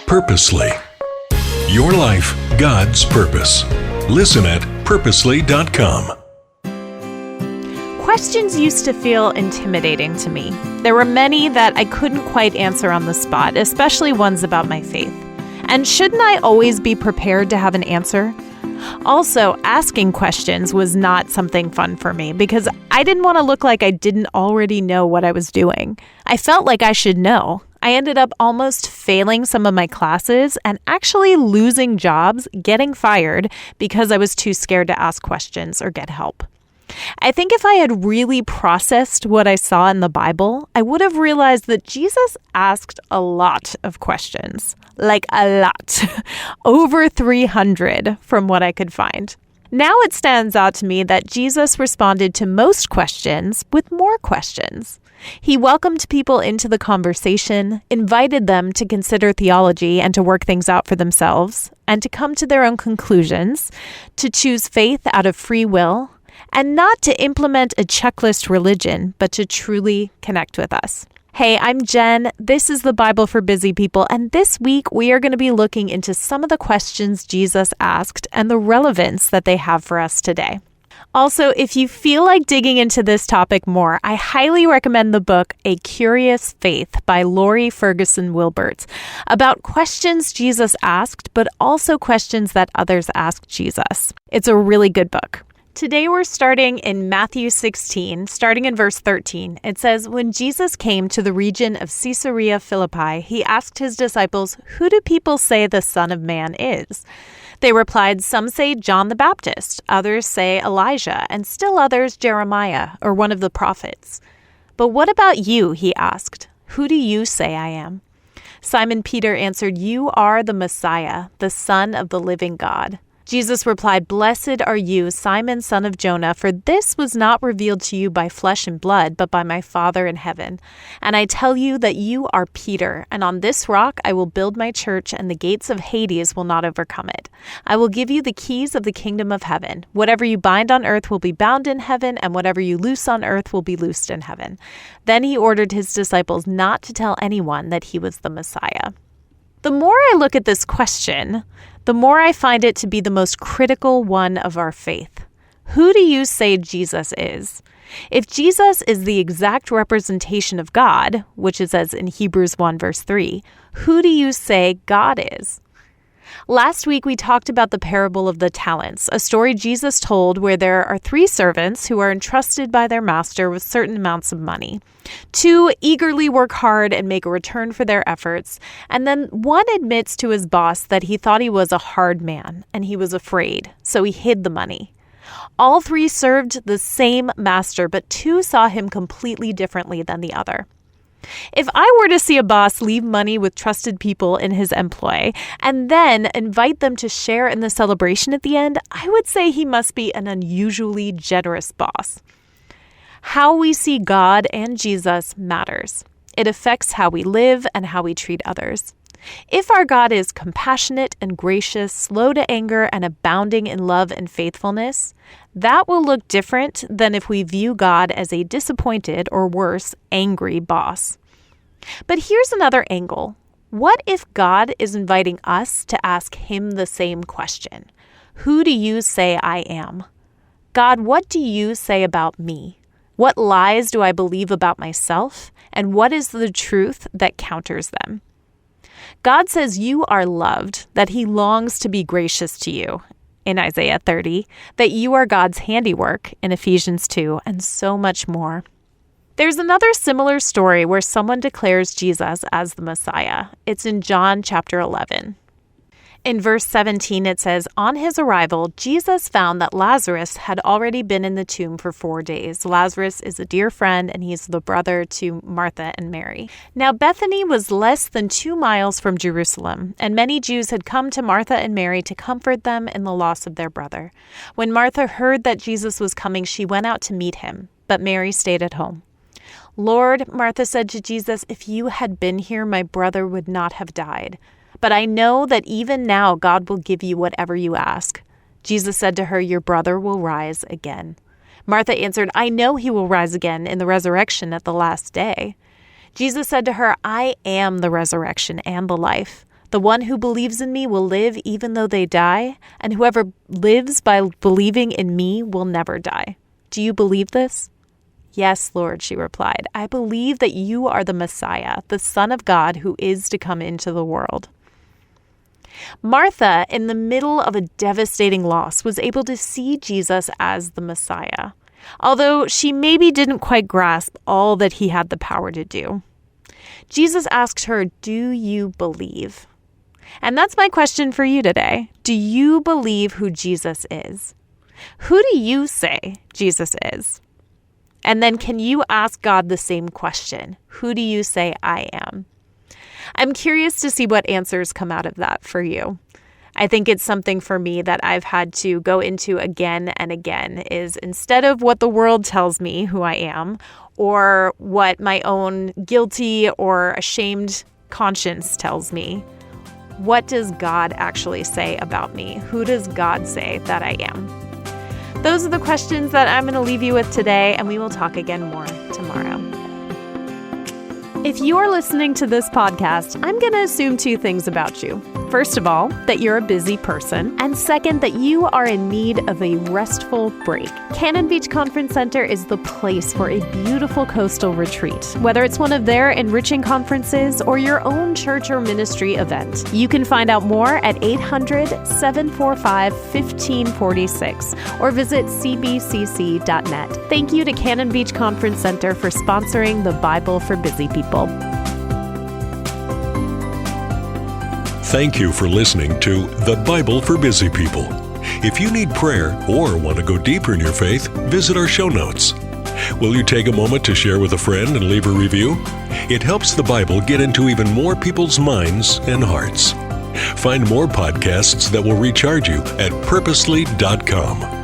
Purposely. Your life, God's purpose. Listen at purposely.com. Questions used to feel intimidating to me. There were many that I couldn't quite answer on the spot, especially ones about my faith. And shouldn't I always be prepared to have an answer? Also, asking questions was not something fun for me because I didn't want to look like I didn't already know what I was doing. I felt like I should know. I ended up almost failing some of my classes and actually losing jobs, getting fired because I was too scared to ask questions or get help. I think if I had really processed what I saw in the Bible, I would have realized that Jesus asked a lot of questions. Like a lot. Over 300 from what I could find. Now it stands out to me that Jesus responded to most questions with more questions. He welcomed people into the conversation, invited them to consider theology and to work things out for themselves, and to come to their own conclusions, to choose faith out of free will, and not to implement a checklist religion, but to truly connect with us. Hey, I'm Jen. This is the Bible for Busy People, and this week we are going to be looking into some of the questions Jesus asked and the relevance that they have for us today. Also, if you feel like digging into this topic more, I highly recommend the book A Curious Faith by Lori Ferguson Wilbert about questions Jesus asked, but also questions that others asked Jesus. It's a really good book. Today we're starting in Matthew 16, starting in verse 13. It says, "When Jesus came to the region of Caesarea Philippi, he asked his disciples, 'Who do people say the Son of Man is?' They replied, 'Some say John the Baptist, others say Elijah, and still others Jeremiah, or one of the prophets.' 'But what about you?' he asked. 'Who do you say I am?' Simon Peter answered, 'You are the Messiah, the Son of the living God.' Jesus replied, 'Blessed are you, Simon, son of Jonah, for this was not revealed to you by flesh and blood, but by my Father in heaven. And I tell you that you are Peter, and on this rock I will build my church, and the gates of Hades will not overcome it. I will give you the keys of the kingdom of heaven. Whatever you bind on earth will be bound in heaven, and whatever you loose on earth will be loosed in heaven.' Then he ordered his disciples not to tell anyone that he was the Messiah." The more I look at this question, the more I find it to be the most critical one of our faith. Who do you say Jesus is? If Jesus is the exact representation of God, which it says in Hebrews 1 verse 3, who do you say God is? Last week, we talked about the parable of the talents, a story Jesus told where there are 3 servants who are entrusted by their master with certain amounts of money. 2 eagerly work hard and make a return for their efforts, and then one admits to his boss that he thought he was a hard man, and he was afraid, so he hid the money. All 3 served the same master, but 2 saw him completely differently than the other. If I were to see a boss leave money with trusted people in his employ and then invite them to share in the celebration at the end, I would say he must be an unusually generous boss. How we see God and Jesus matters. It affects how we live and how we treat others. If our God is compassionate and gracious, slow to anger, and abounding in love and faithfulness, that will look different than if we view God as a disappointed, or worse, angry boss. But here's another angle. What if God is inviting us to ask him the same question? Who do you say I am? God, what do you say about me? What lies do I believe about myself? And what is the truth that counters them? God says you are loved, that he longs to be gracious to you in Isaiah 30, that you are God's handiwork in Ephesians 2, and so much more. There's another similar story where someone declares Jesus as the Messiah. It's in John chapter 11. In verse 17, it says, "On his arrival, Jesus found that Lazarus had already been in the tomb for 4 days. Lazarus is a dear friend, and he's the brother to Martha and Mary. Now, Bethany was less than 2 miles from Jerusalem, and many Jews had come to Martha and Mary to comfort them in the loss of their brother. When Martha heard that Jesus was coming, she went out to meet him, but Mary stayed at home. 'Lord,' Martha said to Jesus, 'if you had been here, my brother would not have died. But I know that even now God will give you whatever you ask.' Jesus said to her, 'Your brother will rise again.' Martha answered, 'I know he will rise again in the resurrection at the last day.' Jesus said to her, 'I am the resurrection and the life. The The one who believes in me will live even though they die, and whoever lives by believing in me will never die. Do you believe this?" "Yes, Lord," she replied. "I believe that you are the Messiah, the Son of God who is to come into the world." Martha, in the middle of a devastating loss, was able to see Jesus as the Messiah, although she maybe didn't quite grasp all that he had the power to do. Jesus asked her, "Do you believe?" And that's my question for you today. Do you believe who Jesus is? Who do you say Jesus is? And then can you ask God the same question? Who do you say I am? I'm curious to see what answers come out of that for you. I think it's something for me that I've had to go into again and again, is instead of what the world tells me who I am, or what my own guilty or ashamed conscience tells me, what does God actually say about me? Who does God say that I am? Those are the questions that I'm going to leave you with today, and we will talk again more tomorrow. If you're listening to this podcast, I'm going to assume two things about you. First of all, that you're a busy person. And second, that you are in need of a restful break. Cannon Beach Conference Center is the place for a beautiful coastal retreat. Whether it's one of their enriching conferences or your own church or ministry event, you can find out more at 800-745-1546 or visit cbcc.net. Thank you to Cannon Beach Conference Center for sponsoring the Bible for Busy People. Thank you for listening to The Bible for Busy People. If you need prayer or want to go deeper in your faith, visit our show notes. Will you take a moment to share with a friend and leave a review? It helps the Bible get into even more people's minds and hearts. Find more podcasts that will recharge you at purposely.com.